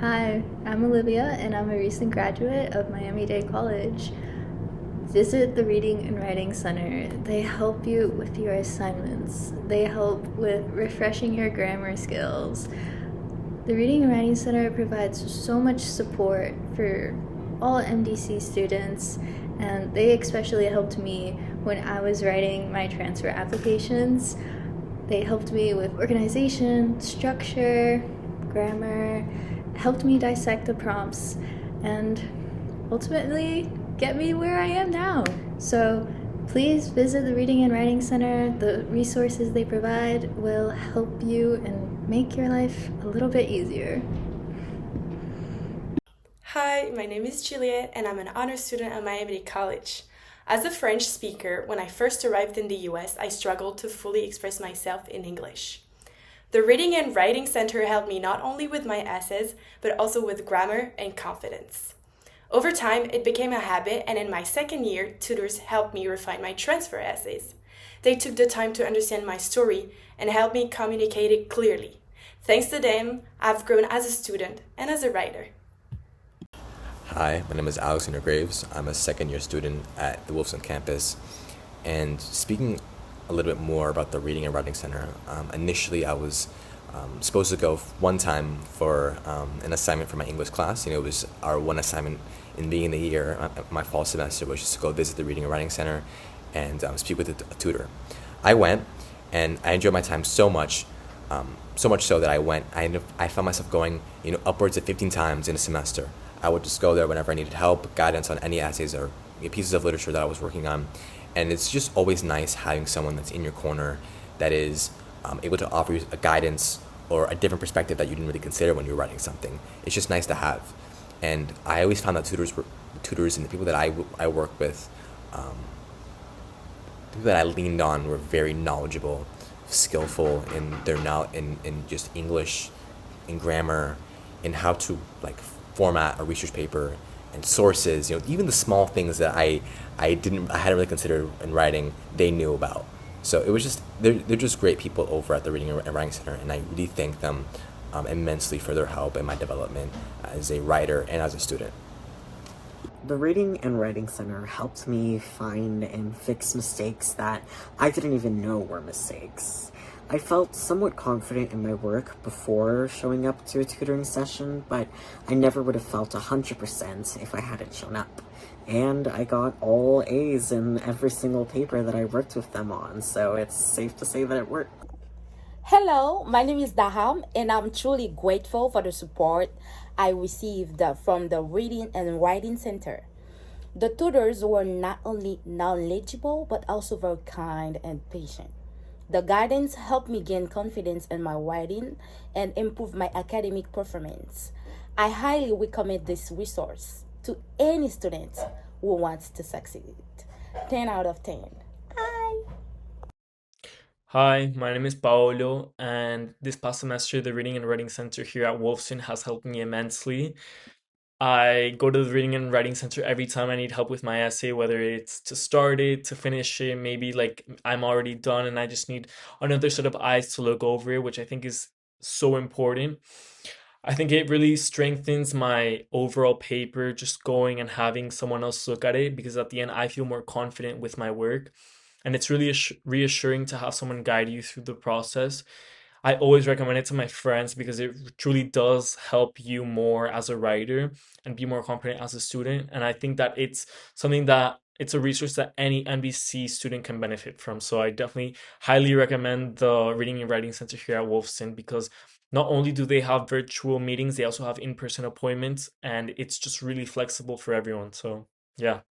Hi, I'm Olivia, and I'm a recent graduate of Miami Dade College. Visit the Reading and Writing Center. They help you with your assignments, they help with refreshing your grammar skills. The Reading and Writing Center provides so much support for all MDC students, and they especially helped me when I was writing my transfer applications. They helped me with organization, structure, grammar, helped me dissect the prompts, and ultimately get me where I am now. So please visit the Reading and Writing Center. The resources they provide will help you and make your life a little bit easier. Hi, my name is Juliet, and I'm an honor student at Miami Dade College. As a French speaker, when I first arrived in the US, I struggled to fully express myself in English. The Reading and Writing Center helped me not only with my essays, but also with grammar and confidence. Over time, it became a habit, and in my second year, tutors helped me refine my transfer essays. They took the time to understand my story and helped me communicate it clearly. Thanks to them, I've grown as a student and as a writer. Hi, my name is Alexander Graves. I'm a second year student at the Wolfson Campus. And speaking a little bit more about the Reading and Writing Center, initially I was supposed to go one time for an assignment for my English class. It was our one assignment in the beginning of the year, my fall semester, was just to go visit the Reading and Writing Center and speak with a tutor. I went, and I enjoyed my time so much so that I found myself going, upwards of 15 times in a semester. I would just go there whenever I needed help, guidance on any essays or pieces of literature that I was working on. And it's just always nice having someone that's in your corner that is able to offer you a guidance or a different perspective that you didn't really consider when you were writing something. It's just nice to have. And I always found that tutors and the people that I work with, people that I leaned on were very knowledgeable, skillful in their in just English, in grammar, in how to format a research paper and sources. Even the small things that I hadn't really considered in writing, they knew about. So it was just they're just great people over at the Reading and Writing Center, and I really thank them immensely for their help in my development as a writer and as a student. The Reading and Writing Center helped me find and fix mistakes that I didn't even know were mistakes. I felt somewhat confident in my work before showing up to a tutoring session, but I never would have felt 100% if I hadn't shown up. And I got all A's in every single paper that I worked with them on, so it's safe to say that it worked. Hello, my name is Daham, and I'm truly grateful for the support I received from the Reading and Writing Center. The tutors were not only knowledgeable, but also very kind and patient. The guidance helped me gain confidence in my writing and improve my academic performance. I highly recommend this resource to any student who wants to succeed. 10 out of 10. Hi. Hi, my name is Paolo, and this past semester, the Reading and Writing Center here at Wolfson has helped me immensely. I go to the Reading and Writing Center every time I need help with my essay, whether it's to start it, to finish it, maybe I'm already done and I just need another set of eyes to look over it, which I think is so important. I think it really strengthens my overall paper just going and having someone else look at it, because at the end I feel more confident with my work. And it's really reassuring to have someone guide you through the process. I always recommend it to my friends because it truly does help you more as a writer and be more confident as a student. And I think that it's a resource that any NBC student can benefit from. So I definitely highly recommend the Reading and Writing Center here at Wolfson, because not only do they have virtual meetings, they also have in-person appointments, and it's just really flexible for everyone. So yeah.